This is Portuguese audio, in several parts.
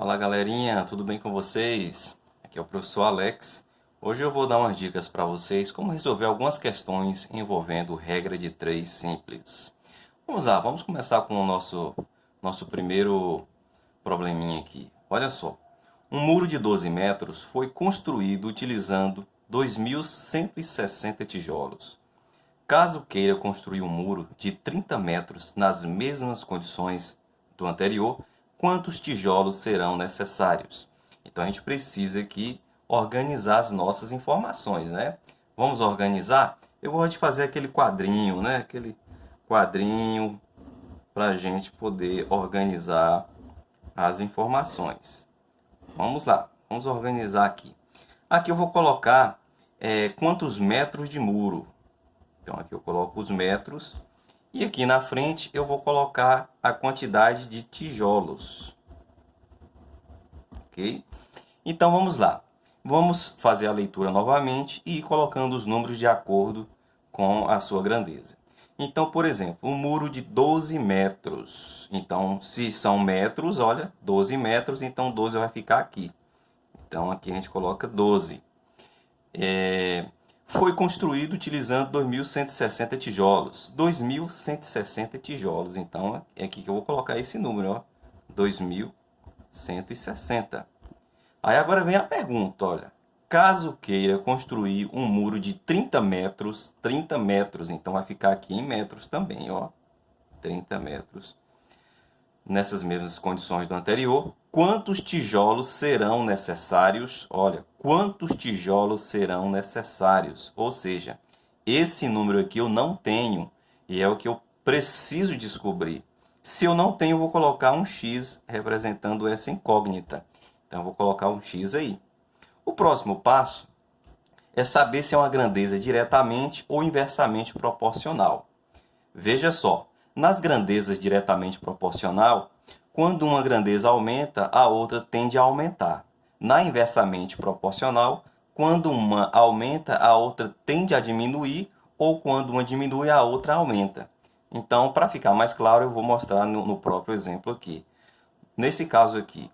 Fala galerinha, tudo bem com vocês? Aqui é o professor Alex. Hoje eu vou dar umas dicas para vocês como resolver algumas questões envolvendo regra de 3 simples. Vamos lá, vamos começar com o nosso primeiro probleminha aqui. Olha só, um muro de 12 metros foi construído utilizando 2.160 tijolos. Caso queira construir um muro de 30 metros nas mesmas condições do anterior, quantos tijolos serão necessários? Então a gente precisa aqui organizar as nossas informações, né? Vamos organizar? Eu gosto de fazer aquele quadrinho, né? Aquele quadrinho para a gente poder organizar as informações. Vamos lá, vamos organizar aqui. Aqui eu vou colocar quantos metros de muro. Então aqui eu coloco os metros e aqui na frente eu vou colocar a quantidade de tijolos. Ok? Então vamos lá. Vamos fazer a leitura novamente e ir colocando os números de acordo com a sua grandeza. Então, por exemplo, um muro de 12 metros. Então, se são metros, olha, 12 metros, então 12 vai ficar aqui. Então, aqui a gente coloca 12. Foi construído utilizando 2.160 tijolos. 2.160 tijolos. Então, é aqui que eu vou colocar esse número, ó. 2.160. Aí agora vem a pergunta, olha. Caso queira construir um muro de 30 metros, então vai ficar aqui em metros também, ó. 30 metros. Nessas mesmas condições do anterior, quantos tijolos serão necessários? Olha, quantos tijolos serão necessários? Ou seja, esse número aqui eu não tenho e é o que eu preciso descobrir. Se eu não tenho, eu vou colocar um X representando essa incógnita. Então, eu vou colocar um X aí. O próximo passo é saber se é uma grandeza diretamente ou inversamente proporcional. Veja só, nas grandezas diretamente proporcional, quando uma grandeza aumenta, a outra tende a aumentar. Na inversamente proporcional, quando uma aumenta, a outra tende a diminuir, ou quando uma diminui, a outra aumenta. Então, para ficar mais claro, eu vou mostrar no próprio exemplo aqui. Nesse caso aqui,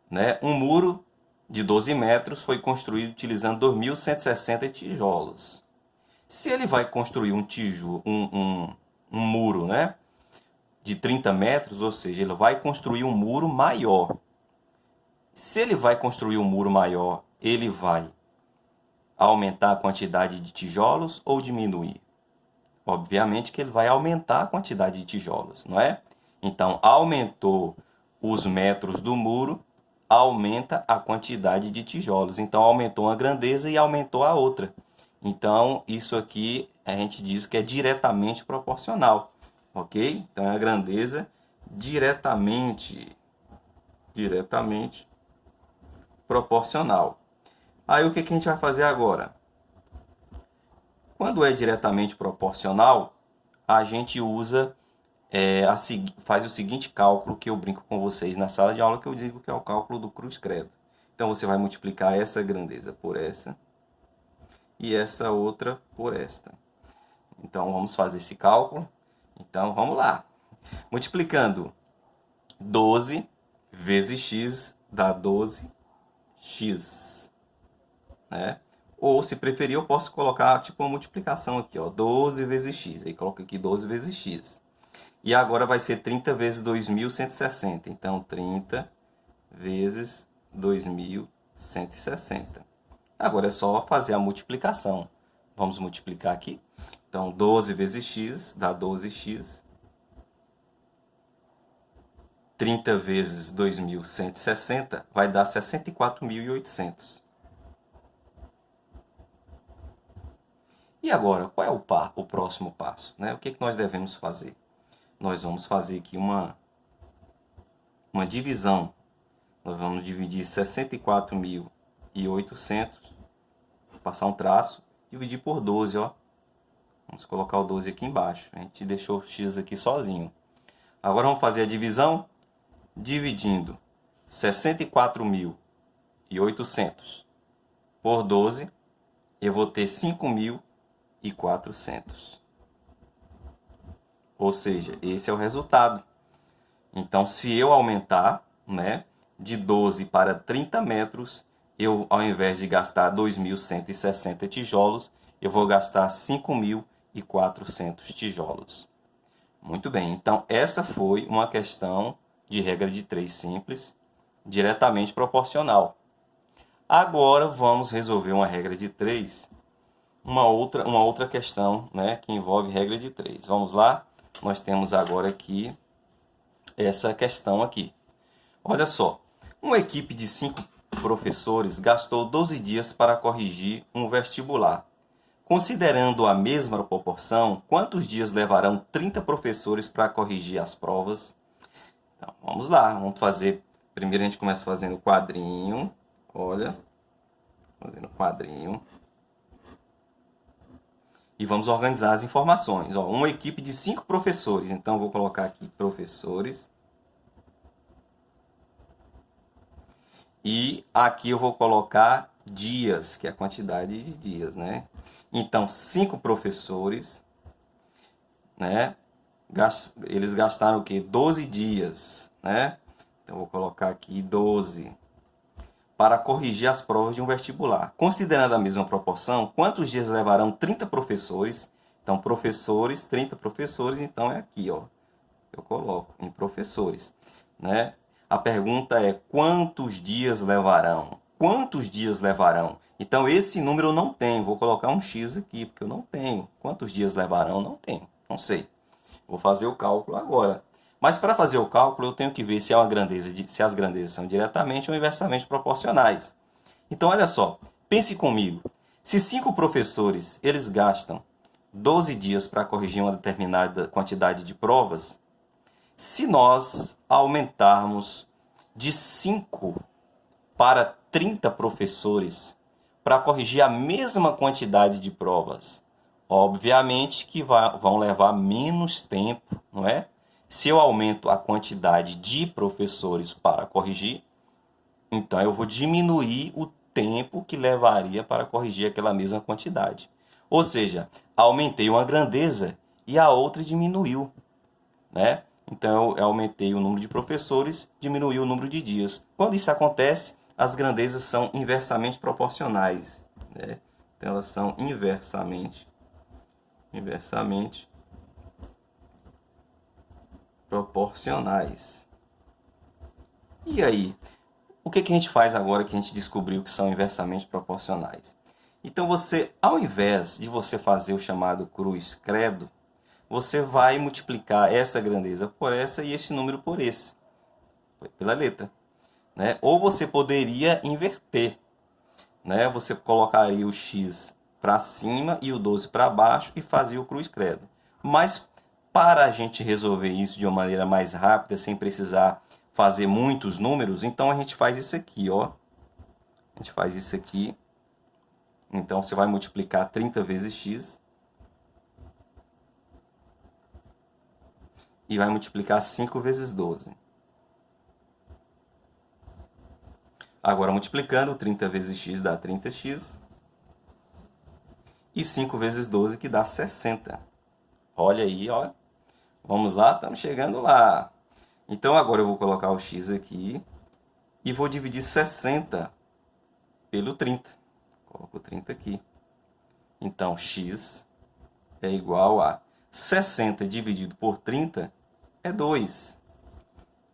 né, um muro de 12 metros foi construído utilizando 2.160 tijolos. Se ele vai construir um muro, né, de 30 metros, ou seja, ele vai construir um muro maior. Se ele vai construir um muro maior, ele vai aumentar a quantidade de tijolos ou diminuir? Obviamente que ele vai aumentar a quantidade de tijolos, não é? Então, aumentou os metros do muro, aumenta a quantidade de tijolos. Então, aumentou uma grandeza e aumentou a outra. Então, isso aqui a gente diz que é diretamente proporcional, ok? Então, é a grandeza diretamente proporcional. Aí, o que a gente vai fazer agora? Quando é diretamente proporcional, a gente faz o seguinte cálculo que eu brinco com vocês na sala de aula, que eu digo que é o cálculo do cruz-credo. Então, você vai multiplicar essa grandeza por essa e essa outra por esta. Então, vamos fazer esse cálculo. Então, vamos lá. Multiplicando 12 vezes x dá 12x, né? Ou, se preferir, eu posso colocar tipo uma multiplicação aqui, ó, 12 vezes x. Aí coloco aqui 12 vezes x. E agora vai ser 30 vezes 2.160. Então, 30 vezes 2.160. Agora é só fazer a multiplicação. Vamos multiplicar aqui. Então, 12 vezes x dá 12x. 30 vezes 2.160 vai dar 64.800. E agora, qual é o próximo passo, né? O que nós devemos fazer? Nós vamos fazer aqui uma divisão. Nós vamos dividir 64.800, passar um traço, dividir por 12, ó. Vamos colocar o 12 aqui embaixo. A gente deixou o x aqui sozinho. Agora vamos fazer a divisão, dividindo 64.800 por 12, eu vou ter 5.400. Ou seja, esse é o resultado. Então, se eu aumentar, né, de 12 para 30 metros, eu, ao invés de gastar 2.160 tijolos, eu vou gastar 5.400 tijolos. Muito bem, então essa foi uma questão de regra de 3 simples, diretamente proporcional. Agora vamos resolver uma regra de 3, uma outra questão, né, que envolve regra de 3. Vamos lá? Nós temos agora aqui essa questão aqui. Olha só, uma equipe de 5 professores gastou 12 dias para corrigir um vestibular. Considerando a mesma proporção, quantos dias levarão 30 professores para corrigir as provas? Então, vamos lá, vamos fazer. Primeiro a gente começa fazendo o quadrinho. Olha, fazendo o quadrinho. E vamos organizar as informações. Ó, uma equipe de 5 professores. Então, eu vou colocar aqui professores. E aqui eu vou colocar dias, que é a quantidade de dias, né? Então, 5 professores, né? Eles gastaram o quê? 12 dias, né? Então, eu vou colocar aqui 12. Para corrigir as provas de um vestibular. Considerando a mesma proporção, quantos dias levarão 30 professores? Então, professores, 30 professores, então é aqui, ó. Eu coloco em professores, né? A pergunta é, quantos dias levarão? Quantos dias levarão? Então, esse número eu não tenho. Vou colocar um X aqui, porque eu não tenho. Quantos dias levarão? Não tenho. Não sei. Vou fazer o cálculo agora. Mas para fazer o cálculo, eu tenho que ver se as grandezas são diretamente ou inversamente proporcionais. Então, olha só. Pense comigo. Se 5 professores eles gastam 12 dias para corrigir uma determinada quantidade de provas, se nós aumentarmos de 5 para 30 professores para corrigir a mesma quantidade de provas, obviamente que vão levar menos tempo, não é? Se eu aumento a quantidade de professores para corrigir, então eu vou diminuir o tempo que levaria para corrigir aquela mesma quantidade. Ou seja, aumentei uma grandeza e a outra diminuiu, né? Então, eu aumentei o número de professores, diminuí o número de dias. Quando isso acontece, as grandezas são inversamente proporcionais, né? Então, elas são inversamente proporcionais. E aí, o que a gente faz agora que a gente descobriu que são inversamente proporcionais? Então, você, ao invés de você fazer o chamado cruz-credo, você vai multiplicar essa grandeza por essa e este número por esse, pela letra, né? Ou você poderia inverter, né? Você colocaria o x para cima e o 12 para baixo e fazia o cruz-credo. Mas para a gente resolver isso de uma maneira mais rápida, sem precisar fazer muitos números, então a gente faz isso aqui, ó. A gente faz isso aqui. Então você vai multiplicar 30 vezes x e vai multiplicar 5 vezes 12. Agora, multiplicando, 30 vezes x dá 30x. E 5 vezes 12, que dá 60. Olha aí, ó. Vamos lá, estamos chegando lá. Então, agora eu vou colocar o x aqui. E vou dividir 60 pelo 30. Coloco 30 aqui. Então, x é igual a 60 dividido por 30 é 2.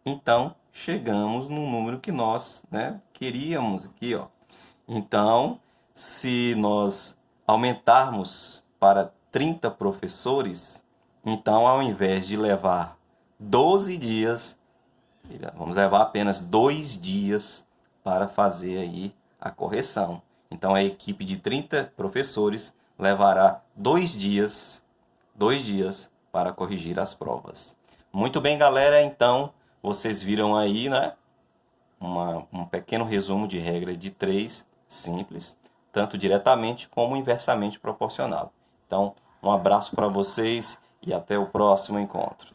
Então, chegamos no número que nós, né, queríamos aqui, ó. Então, se nós aumentarmos para 30 professores, então, ao invés de levar 12 dias, vamos levar apenas 2 dias para fazer aí a correção. Então, a equipe de 30 professores levará 2 dias para corrigir as provas. Muito bem, galera, então vocês viram aí, né, um pequeno resumo de regra de 3 simples, tanto diretamente como inversamente proporcional. Então, um abraço para vocês e até o próximo encontro.